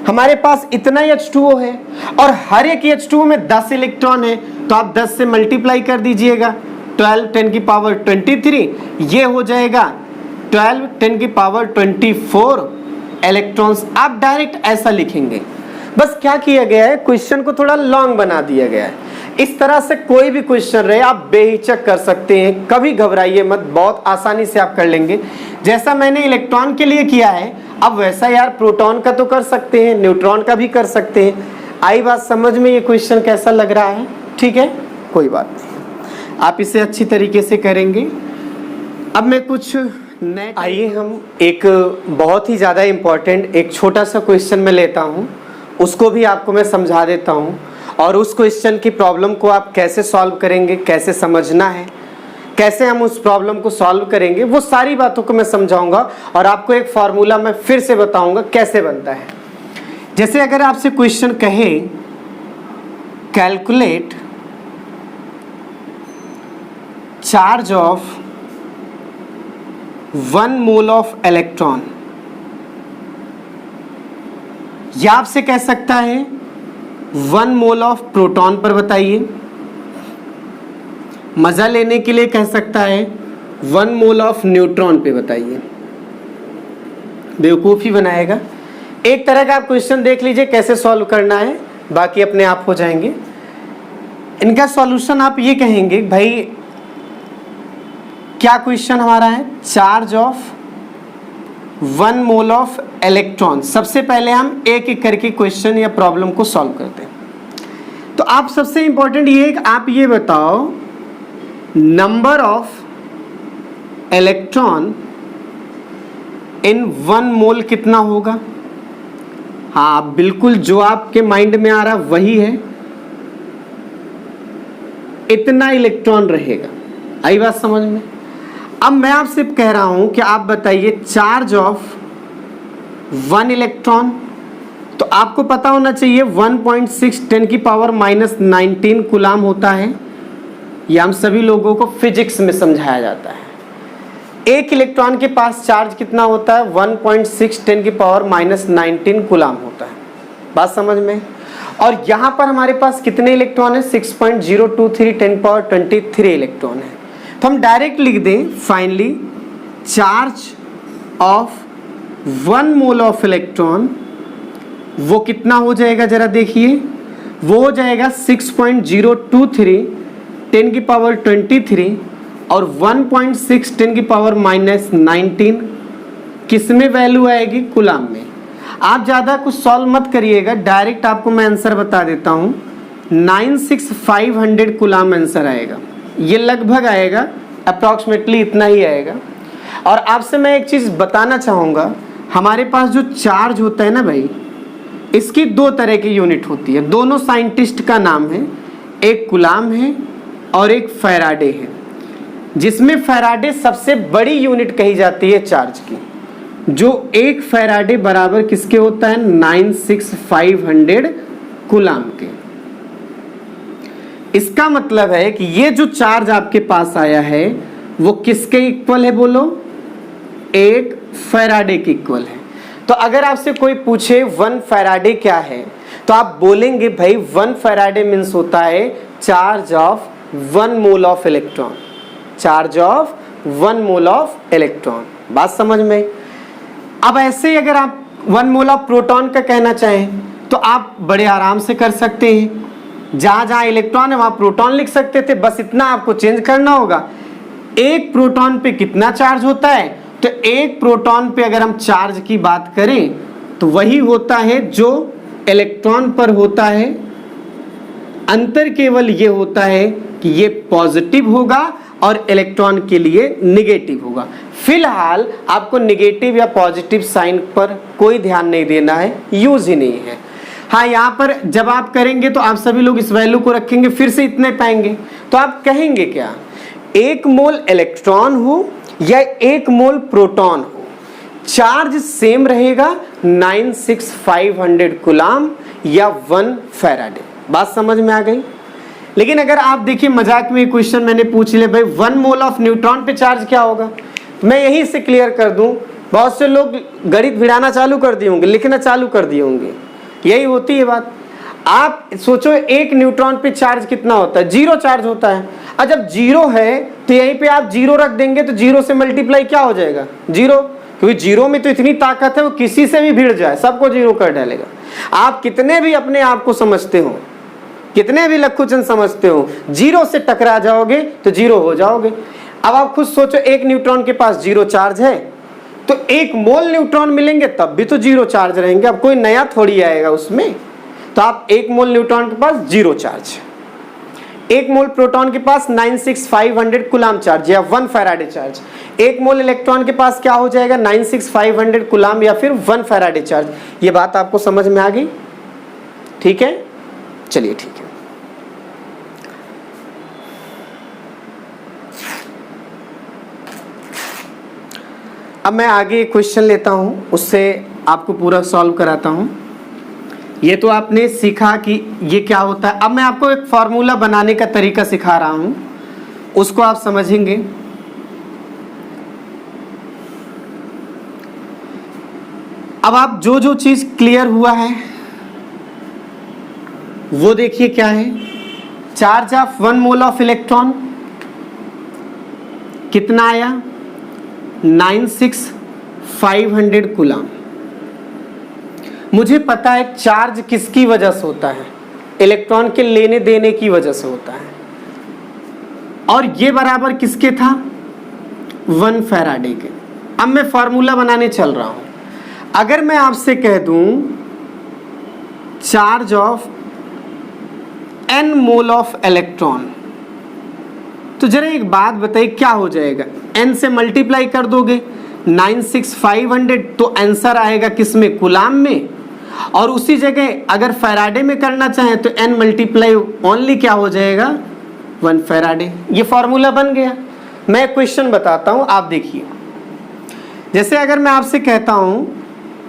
हमारे पास इतना H2O है और हर एक H2O में 10 इलेक्ट्रॉन है, तो आप 10 से मल्टीप्लाई कर दीजिएगा, 12 10 की पावर 23, ये हो जाएगा 12 10 की पावर 24 इलेक्ट्रॉन्स। आप डायरेक्ट ऐसा लिखेंगे। बस क्या किया गया है, क्वेश्चन को थोड़ा लॉन्ग बना दिया गया है। इस तरह से कोई भी क्वेश्चन रहे आप बेहिचक कर सकते हैं, कभी घबराइए मत, बहुत आसानी से आप कर लेंगे। जैसा मैंने इलेक्ट्रॉन के लिए किया है, अब वैसा यार प्रोटॉन का तो कर सकते हैं, न्यूट्रॉन का भी कर सकते हैं। आई बात समझ में? ये क्वेश्चन कैसा लग रहा है? ठीक है, कोई बात नहीं, आप इसे अच्छी तरीके से करेंगे। अब मैं कुछ नए, आइए हम एक बहुत ही ज़्यादा इम्पोर्टेंट एक छोटा सा क्वेश्चन में लेता हूँ, उसको भी आपको मैं समझा देता हूँ, और उस क्वेश्चन की प्रॉब्लम को आप कैसे सॉल्व करेंगे, कैसे समझना है, कैसे हम उस प्रॉब्लम को सॉल्व करेंगे, वो सारी बातों को मैं समझाऊंगा। और आपको एक फॉर्मूला मैं फिर से बताऊंगा कैसे बनता है। जैसे अगर आपसे क्वेश्चन कहे calculate charge of 1 mole of electron, या आपसे कह सकता है 1 मोल ऑफ प्रोटॉन पर बताइए, मजा लेने के लिए कह सकता है 1 मोल ऑफ न्यूट्रॉन पे बताइए। बेवकूफ़ी बनाएगा। एक तरह का आप क्वेश्चन देख लीजिए कैसे सॉल्व करना है, बाकी अपने आप हो जाएंगे। इनका सॉल्यूशन आप ये कहेंगे भाई क्या क्वेश्चन हमारा है, charge of 1 mole of electron. सबसे पहले हम एक एक करके क्वेश्चन या प्रॉब्लम को सॉल्व करते हैं। तो आप सबसे इंपॉर्टेंट ये है कि आप ये बताओ नंबर ऑफ इलेक्ट्रॉन इन 1 मोल कितना होगा। हाँ बिल्कुल, जो आपके माइंड में आ रहा वही है, इतना इलेक्ट्रॉन रहेगा। आई बात समझ में? अब मैं आपसे कह रहा हूं कि आप बताइए चार्ज ऑफ 1 इलेक्ट्रॉन, तो आपको पता होना चाहिए 1.6 10 की पावर -19 कूलाम होता है। यह हम सभी लोगों को फिजिक्स में समझाया जाता है। एक इलेक्ट्रॉन के पास चार्ज कितना होता है? 1.6 10 की पावर -19 कूलाम होता है। बात समझ में? और यहाँ पर हमारे पास कितने इलेक्ट्रॉन है? 6.023 10 पावर 23 इलेक्ट्रॉन है। तो हम डायरेक्ट लिख दें finally charge of 1 mole of electron, वो कितना हो जाएगा जरा देखिए, वो हो जाएगा 6.023 10 की पावर 23 और 1.6 10 की पावर -19 किस में वैल्यू आएगी? कूलाम में। आप ज़्यादा कुछ सॉल्व मत करिएगा, डायरेक्ट आपको मैं आंसर बता देता हूँ। 96500 कूलाम आंसर आएगा। ये लगभग आएगा, अप्रॉक्सीमेटली इतना ही आएगा। और आपसे मैं एक चीज़ बताना चाहूँगा, हमारे पास जो चार्ज होता है ना भाई, इसकी 2 तरह की यूनिट होती है। दोनों साइंटिस्ट का नाम है, एक कूलाम है और एक फैराडे है, जिसमें फैराडे सबसे बड़ी यूनिट कही जाती है चार्ज की। जो एक फैराडे बराबर किसके होता है? 96500 कूलाम के। इसका मतलब है कि ये जो चार्ज आपके पास आया है वो किसके इक्वल है बोलो, 1 फैराडे के इक्वल है। तो अगर आपसे कोई पूछे 1 फैराडे क्या है तो आप बोलेंगे भाई 1 फैराडे मीन्स होता है charge of 1 mole of electron, charge of 1 mole of electron. बात समझ में? अब ऐसे ही अगर आप 1 मोल ऑफ प्रोटॉन का कहना चाहें तो आप बड़े आराम से कर सकते हैं, जहां जहां इलेक्ट्रॉन है वहां प्रोटॉन लिख सकते थे, बस इतना आपको चेंज करना होगा। एक प्रोटॉन पे कितना चार्ज होता है, तो एक प्रोटॉन पे अगर हम चार्ज की बात करें तो वही होता है जो इलेक्ट्रॉन पर होता है। अंतर केवल ये होता है कि ये पॉजिटिव होगा और इलेक्ट्रॉन के लिए निगेटिव होगा। फिलहाल आपको निगेटिव या पॉजिटिव साइन पर कोई ध्यान नहीं देना है, यूज ही नहीं है। हाँ, यहाँ पर जब आप करेंगे तो आप सभी लोग इस वैल्यू को रखेंगे, फिर से इतने पाएंगे तो आप कहेंगे क्या, 1 मोल इलेक्ट्रॉन हो या 1 मोल प्रोटॉन हो, चार्ज सेम रहेगा 96500 कूलाम या 1 फैराडे। बात समझ में आ गई? लेकिन अगर आप देखिए मजाक में क्वेश्चन मैंने पूछ लिया भाई 1 मोल ऑफ न्यूट्रॉन पे चार्ज क्या होगा, मैं यही से क्लियर कर दूं, बहुत से लोग गणित भिड़ाना चालू कर दिए होंगे, लिखना चालू कर दिए होंगे। यही होती है बात। आप सोचो 1 न्यूट्रॉन पे चार्ज कितना होता है, 0 चार्ज होता है। और जब 0 है तो यहीं पे आप 0 रख देंगे तो 0 से मल्टीप्लाई क्या हो जाएगा, 0, क्योंकि 0 में तो इतनी ताकत है वो किसी से भी भिड़ जाए सबको 0 कर डालेगा। आप कितने भी अपने आप को समझते हो, कितने भी लखुचन समझते हो, 0 से टकरा जाओगे तो 0 हो जाओगे। अब आप खुद सोचो 1 न्यूट्रॉन के पास 0 चार्ज है तो 1 मोल न्यूट्रॉन मिलेंगे तब भी तो 0 चार्ज रहेंगे, अब कोई नया थोड़ी आएगा उसमें। तो आप 1 मोल न्यूट्रॉन के पास 0 चार्ज, 1 मोल प्रोटॉन के पास 96500 कूलाम चार्ज या 1 फैराडे चार्ज, 1 मोल इलेक्ट्रॉन के पास क्या हो जाएगा 96500 कूलाम या फिर 1 फैराडे चार्ज। ये बात आपको समझ में आ गई? ठीक है, चलिए ठीक है। अब मैं आगे एक क्वेश्चन लेता हूं, उससे आपको पूरा सॉल्व कराता हूं। ये तो आपने सीखा कि ये क्या होता है। अब मैं आपको एक फॉर्मूला बनाने का तरीका सिखा रहा हूं, उसको आप समझेंगे। अब आप जो जो चीज क्लियर हुआ है वो देखिए क्या है। Charge of 1 mole of electron कितना आया, 96500 कूलाम। मुझे पता है चार्ज किसकी वजह से होता है, इलेक्ट्रॉन के लेने देने की वजह से होता है, और ये बराबर किसके था, 1 फैराडे के। अब मैं फॉर्मूला बनाने चल रहा हूं। अगर मैं आपसे कह दूं charge of n mole of electron, तो जरा एक बात बताइए क्या हो जाएगा, n से मल्टीप्लाई कर दोगे 96500 तो आंसर आएगा किसमें, कूलाम में। और उसी जगह अगर फैराडे में करना चाहें तो n मल्टीप्लाई ओनली क्या हो जाएगा, 1 फैराडे। ये फॉर्मूला बन गया। मैं क्वेश्चन बताता हूं, आप देखिए। जैसे अगर मैं आपसे कहता हूं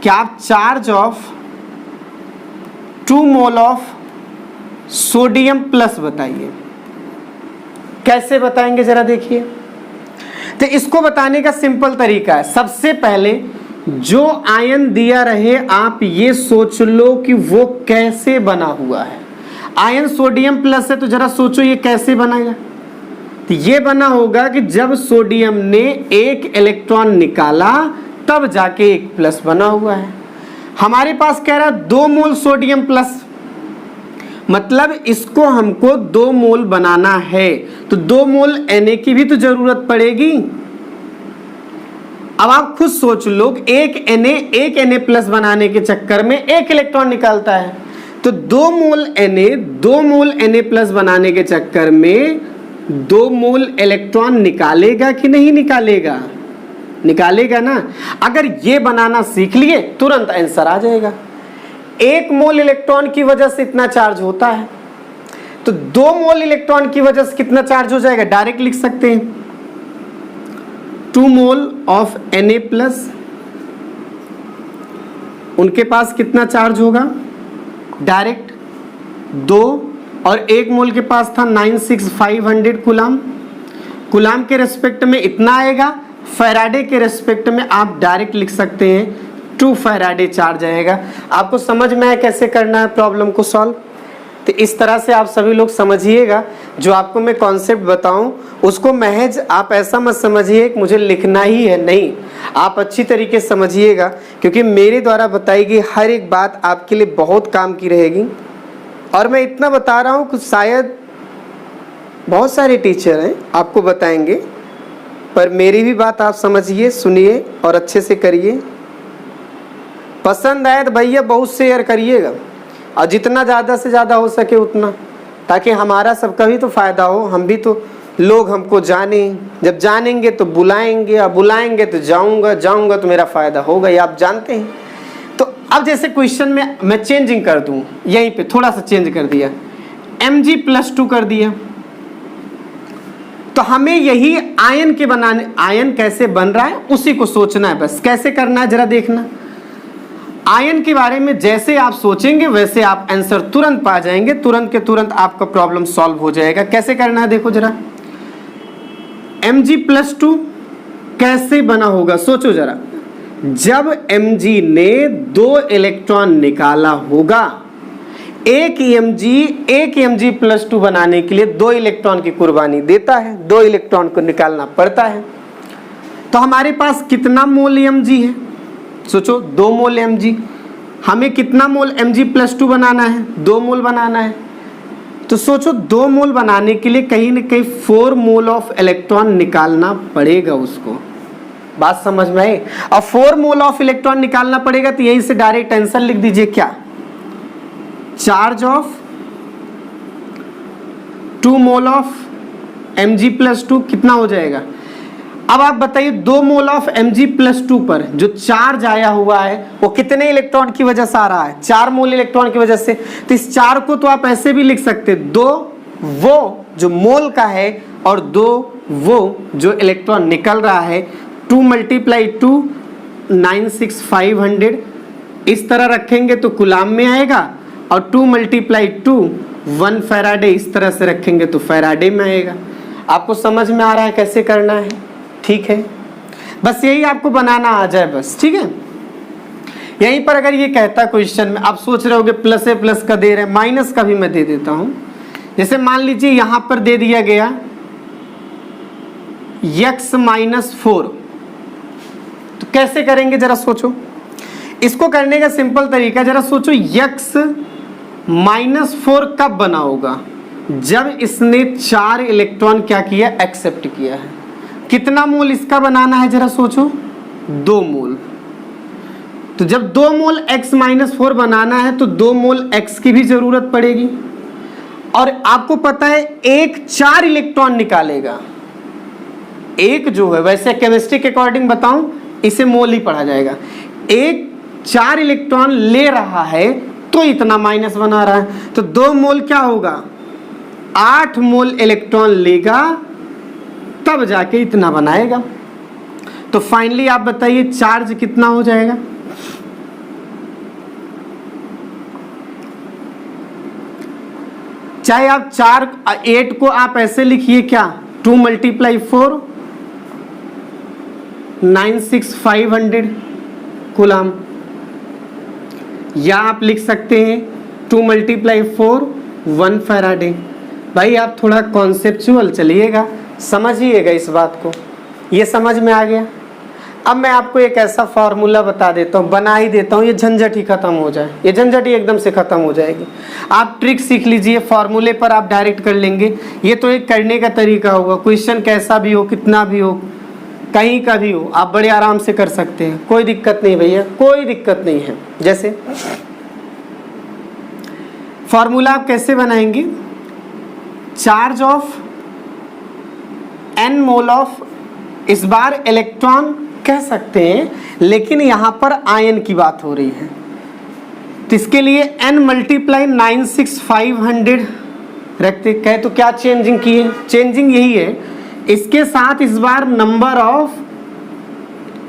कि आप charge of 2 mole of sodium plus बताइए, कैसे बताएंगे जरा देखिए। तो इसको बताने का सिंपल तरीका है, सबसे पहले जो आयन दिया रहे आप ये सोच लो कि वो कैसे बना हुआ है। आयन सोडियम प्लस है तो जरा सोचो ये कैसे बनेगा। तो ये बना होगा कि जब सोडियम ने 1 इलेक्ट्रॉन निकाला तब जाके 1 प्लस बना हुआ है। हमारे पास कह रहा है 2 मोल सोडियम प्लस, मतलब इसको हमको 2 मोल बनाना है तो 2 मोल Na की भी तो जरूरत पड़ेगी। अब आप खुद सोच लो, एक Na प्लस बनाने के चक्कर में 1 इलेक्ट्रॉन निकालता है, तो 2 मोल Na प्लस बनाने के चक्कर में 2 मोल इलेक्ट्रॉन निकालेगा कि नहीं निकालेगा, निकालेगा ना। अगर ये बनाना सीख लिए तुरंत आंसर आ जाएगा। 1 मोल इलेक्ट्रॉन की वजह से इतना चार्ज होता है, तो 2 मोल इलेक्ट्रॉन की वजह से कितना चार्ज हो जाएगा, डायरेक्ट लिख सकते हैं 2 मोल ऑफ Na प्लस, उनके पास कितना चार्ज होगा, डायरेक्ट 2 और 1 मोल के पास था 96500 कूलाम। कूलाम के रेस्पेक्ट में इतना आएगा, फैराडे के रेस्पेक्ट में आप डायरेक्ट लिख सकते हैं 2 फैराडे चार्ज आएगा। आपको समझ में आया कैसे करना है प्रॉब्लम को सॉल्व? तो इस तरह से आप सभी लोग समझिएगा। जो आपको मैं कॉन्सेप्ट बताऊं उसको महज आप ऐसा मत समझिए कि मुझे लिखना ही है, नहीं, आप अच्छी तरीके से समझिएगा, क्योंकि मेरे द्वारा बताई गई हर एक बात आपके लिए बहुत काम की रहेगी। और मैं इतना बता रहा हूं कि शायद बहुत सारे टीचर हैं आपको बताएंगे, पर मेरी भी बात आप समझिए, सुनिए और अच्छे से करिए। पसंद आए तो भैया बहुत शेयर करिएगा, और जितना ज़्यादा से ज़्यादा हो सके उतना, ताकि हमारा सबका भी तो फ़ायदा हो, हम भी तो लोग हमको जाने। जब जानेंगे तो बुलाएंगे, और बुलाएंगे तो जाऊंगा तो मेरा फ़ायदा होगा, ये आप जानते हैं। तो अब जैसे क्वेश्चन में मैं चेंजिंग कर दूं, यहीं पे थोड़ा सा चेंज कर दिया, Mg+2 कर दिया, तो हमें यही आयन के बनाने, आयन कैसे बन रहा है उसी को सोचना है बस। कैसे करना है जरा देखना। आयन के बारे में जैसे आप सोचेंगे वैसे आप आंसर तुरंत पा जाएंगे, तुरंत के तुरंत आपका प्रॉब्लम सॉल्व हो जाएगा। कैसे करना है देखो जरा। Mg+2 कैसे बना होगा सोचो जरा। जब Mg ने 2 इलेक्ट्रॉन निकाला होगा, एक Mg+2 बनाने के लिए 2 इलेक्ट्रॉन की कुर्बानी देता है, 2 इलेक्ट्रॉन को निकालना पड़ता है। तो हमारे पास कितना मोल Mg है सोचो, 2 मोल Mg। हमें कितना मोल Mg+2 बनाना है? 2 मोल बनाना है। तो सोचो 2 मोल बनाने के लिए कहीं ना कहीं 4 मोल ऑफ इलेक्ट्रॉन निकालना पड़ेगा उसको। बात समझ में आई? और 4 मोल ऑफ इलेक्ट्रॉन निकालना पड़ेगा, तो यहीं से डायरेक्ट आंसर लिख दीजिए। क्या? Charge of 2 mole of Mg+2 कितना हो जाएगा? अब आप बताइए 2 मोल ऑफ Mg+2 पर जो चार्ज आया हुआ है वो कितने इलेक्ट्रॉन की वजह से आ रहा है? 4 मोल इलेक्ट्रॉन की वजह से। तो इस 4 को तो आप ऐसे भी लिख सकते, 2 वो जो मोल का है और 2 वो जो इलेक्ट्रॉन निकल रहा है। 2 × 2 96500 इस तरह रखेंगे तो कूलाम में आएगा, और 2 × 2 1 फैराडे इस तरह से रखेंगे तो फैराडे में आएगा। आपको समझ में आ रहा है कैसे करना है? ठीक है, बस यही आपको बनाना आ जाए बस। ठीक है, यहीं पर अगर ये कहता क्वेश्चन में, आप सोच रहे होगे प्लस है प्लस का दे रहे हैं, माइनस का भी मैं दे देता हूं। जैसे मान लीजिए यहां पर दे दिया गया x-4, तो कैसे करेंगे जरा सोचो। इसको करने का सिंपल तरीका जरा सोचो, x-4 कब बना होगा? जब इसने 4 इलेक्ट्रॉन क्या किया? एक्सेप्ट किया है। कितना मोल इसका बनाना है जरा सोचो? 2 मोल। तो जब 2 मोल x-4 बनाना है तो 2 मोल x की भी जरूरत पड़ेगी, और आपको पता है एक 4 इलेक्ट्रॉन निकालेगा। एक जो है, वैसे केमिस्ट्री के अकॉर्डिंग बताऊं इसे मोल ही पढ़ा जाएगा। एक 4 इलेक्ट्रॉन ले रहा है तो इतना माइनस बना रहा है, तो 2 मोल क्या होगा? 8 मोल इलेक्ट्रॉन लेगा तब जाके इतना बनाएगा। तो फाइनली आप बताइए चार्ज कितना हो जाएगा? चाहे आप 8 को आप ऐसे लिखिए, क्या? 2 × 4 96500 कूलाम, या आप लिख सकते हैं 2 × 4 1 फैराडे। भाई आप थोड़ा कॉन्सेप्चुअल चलिएगा, समझिएगा इस बात को। ये समझ में आ गया? अब मैं आपको एक ऐसा फार्मूला बता देता हूँ, बना ही देता हूँ, ये झंझट ही खत्म हो जाए, ये झंझट ही एकदम से खत्म हो जाएगी। आप ट्रिक सीख लीजिए, फार्मूले पर आप डायरेक्ट कर लेंगे। ये तो एक करने का तरीका होगा, क्वेश्चन कैसा भी हो, कितना भी हो, कहीं का भी हो, आप बड़े आराम से कर सकते हैं, कोई दिक्कत नहीं भैया, कोई दिक्कत नहीं है। जैसे फार्मूला आप कैसे बनाएंगे? Charge of n mole of, इस बार इलेक्ट्रॉन कह सकते हैं, लेकिन यहां पर आयन की बात हो रही है, तो इसके लिए n × 96500 रखते। कहे तो क्या चेंजिंग की है? चेंजिंग यही है, इसके साथ इस बार नंबर ऑफ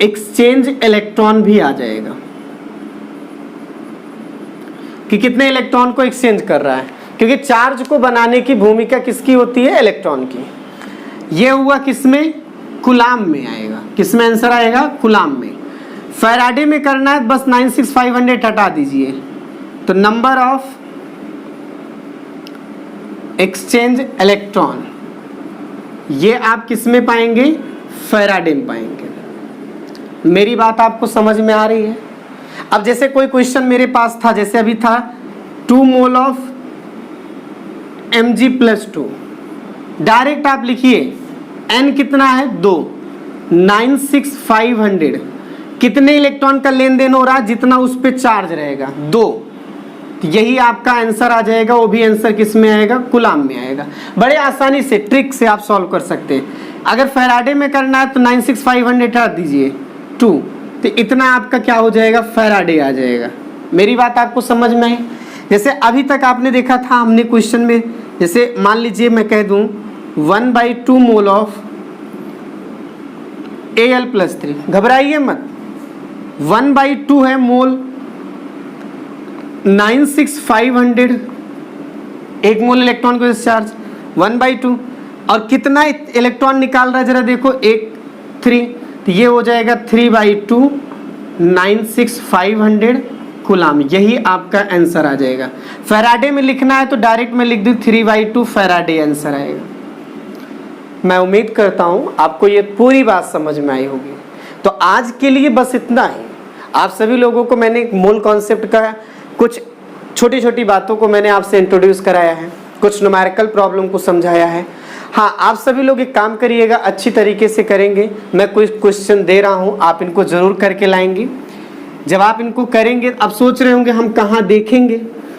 एक्सचेंज इलेक्ट्रॉन भी आ जाएगा कि कितने इलेक्ट्रॉन को एक्सचेंज कर रहा है। क्योंकि चार्ज को बनाने की भूमिका किसकी होती है? इलेक्ट्रॉन की। ये हुआ किसमें? कूलाम में आएगा। किसमें आंसर आएगा? कूलाम में। फैराडे में करना है, बस 96500 हटा दीजिए, तो नंबर ऑफ एक्सचेंज इलेक्ट्रॉन ये आप किस में पाएंगे? फैराडे में पाएंगे। मेरी बात आपको समझ में आ रही है? अब जैसे कोई क्वेश्चन मेरे पास था, जैसे अभी था 2 मोल ऑफ Mg+2, डायरेक्ट आप लिखिए n कितना है? 2, 96500 कितने इलेक्ट्रॉन का लेन देन हो रहा है? जितना उस पे चार्ज रहेगा 2, तो यही आपका आंसर आ जाएगा। वो भी आंसर किस में आएगा? कूलाम में आएगा। बड़े आसानी से ट्रिक से आप सॉल्व कर सकते हैं। अगर फैराडे में करना है तो 96500 हटा दीजिए 2, तो इतना आपका क्या हो जाएगा? फैराडे आ जाएगा। मेरी बात आपको समझ में आई? जैसे अभी तक आपने देखा था हमने क्वेश्चन में, जैसे मान लीजिए मैं कह दूं 1/2 मोल ऑफ Al+3, घबराइए मत, 1/2 है मोल, 96500 एक मोल इलेक्ट्रॉन को चार्ज 1/2, और कितना इलेक्ट्रॉन निकाल रहा है जरा देखो, 1 3, तो ये हो जाएगा 3/2 96500 कूलाम। यही आपका आंसर आ जाएगा। फैराडे में लिखना है तो डायरेक्ट में लिख दूं 3/2 फैराडे आंसर आएगा। मैं उम्मीद करता हूं आपको ये पूरी बात समझ में आई होगी। तो आज के लिए बस इतना ही। आप सभी लोगों को मैंने मूल कॉन्सेप्ट का कुछ छोटी छोटी बातों को मैंने आपसे इंट्रोड्यूस कराया है, कुछ न्यूमेरिकल प्रॉब्लम को समझाया है। हाँ, आप सभी लोग एक काम करिएगा, अच्छी तरीके से करेंगे। मैं कुछ क्वेश्चन दे रहा हूँ, आप इनको ज़रूर करके लाएंगे। जब आप इनको करेंगे, अब सोच रहे होंगे हम कहाँ देखेंगे,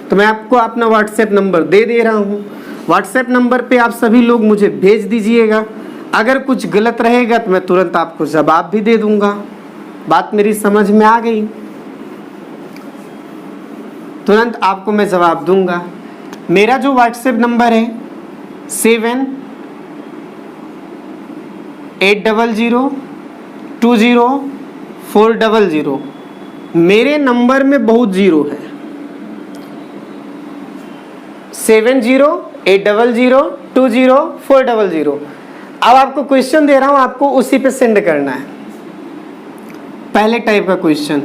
तो मैं आपको अपना व्हाट्सएप नंबर दे रहा हूँ। व्हाट्सएप नंबर पे आप सभी लोग मुझे भेज दीजिएगा। अगर कुछ गलत रहेगा तो मैं तुरंत आपको जवाब भी दे दूंगा। बात मेरी समझ में आ गई? तुरंत आपको मैं जवाब दूंगा। मेरा जो व्हाट्सएप नंबर है 7800204000। मेरे नंबर में बहुत जीरो है। 7080204000। अब आपको क्वेश्चन दे रहा हूं, आपको उसी पे सेंड करना है। पहले टाइप का question,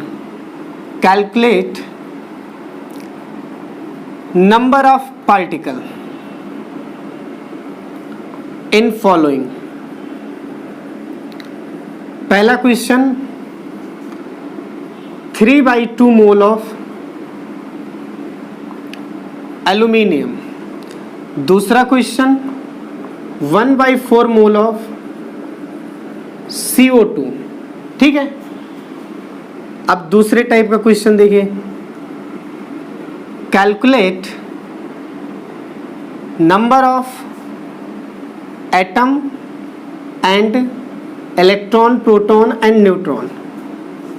calculate number of particle in following. पहला क्वेश्चन 3/2 मोल ऑफ एल्यूमिनियम। दूसरा क्वेश्चन 1/4 मोल ऑफ CO2। ठीक है। अब दूसरे टाइप का क्वेश्चन देखिए, calculate number of atom and electron, proton and neutron.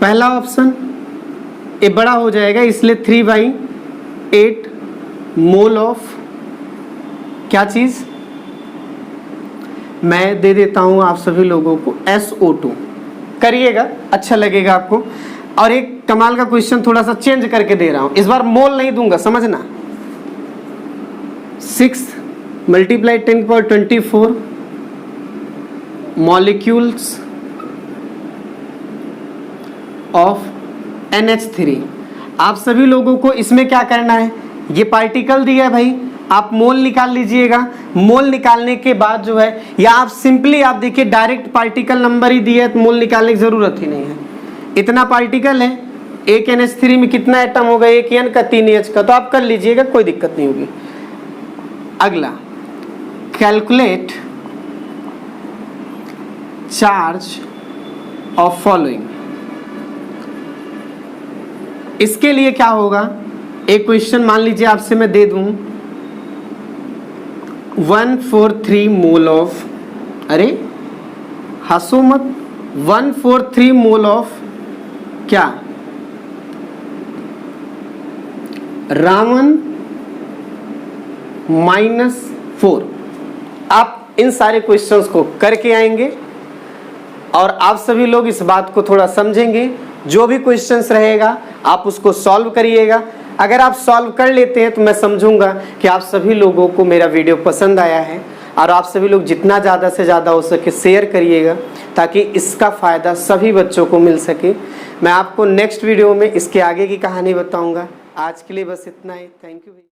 पहला ऑप्शन ये बड़ा हो जाएगा, इसलिए 3/8 मोल ऑफ क्या चीज मैं दे देता हूं आप सभी लोगों को, SO2। करिएगा, अच्छा लगेगा आपको। और एक कमाल का क्वेश्चन थोड़ा सा चेंज करके दे रहा हूं, इस बार मोल नहीं दूंगा, समझना। 6 × 10⁻24 मॉलिक्यूल्स ऑफ NH3। आप सभी लोगों को इसमें क्या करना है, ये पार्टिकल दिया है भाई, आप मोल निकाल लीजिएगा। मोल निकालने के बाद जो है, या आप सिंपली आप देखिए डायरेक्ट पार्टिकल नंबर ही दिया है तो मोल निकालने की जरूरत ही नहीं है। इतना पार्टिकल है, एक NH3 में कितना एटम होगा, एक N का 3 H का, तो आप कर लीजिएगा, कोई दिक्कत नहीं होगी। अगला, कैलकुलेट चार्ज ऑफ फॉलोइंग। इसके लिए क्या होगा, एक क्वेश्चन मान लीजिए आपसे मैं दे दूं 143 मोल ऑफ, अरे हंसो मत, 143 मोल ऑफ क्या, रावण -4। आप इन सारे क्वेश्चंस को करके आएंगे और आप सभी लोग इस बात को थोड़ा समझेंगे। जो भी क्वेश्चंस रहेगा आप उसको सॉल्व करिएगा। अगर आप सॉल्व कर लेते हैं तो मैं समझूंगा कि आप सभी लोगों को मेरा वीडियो पसंद आया है, और आप सभी लोग जितना ज़्यादा से ज़्यादा हो सके शेयर करिएगा ताकि इसका फ़ायदा सभी बच्चों को मिल सके। मैं आपको नेक्स्ट वीडियो में इसके आगे की कहानी बताऊंगा। आज के लिए बस इतना ही। Thank you.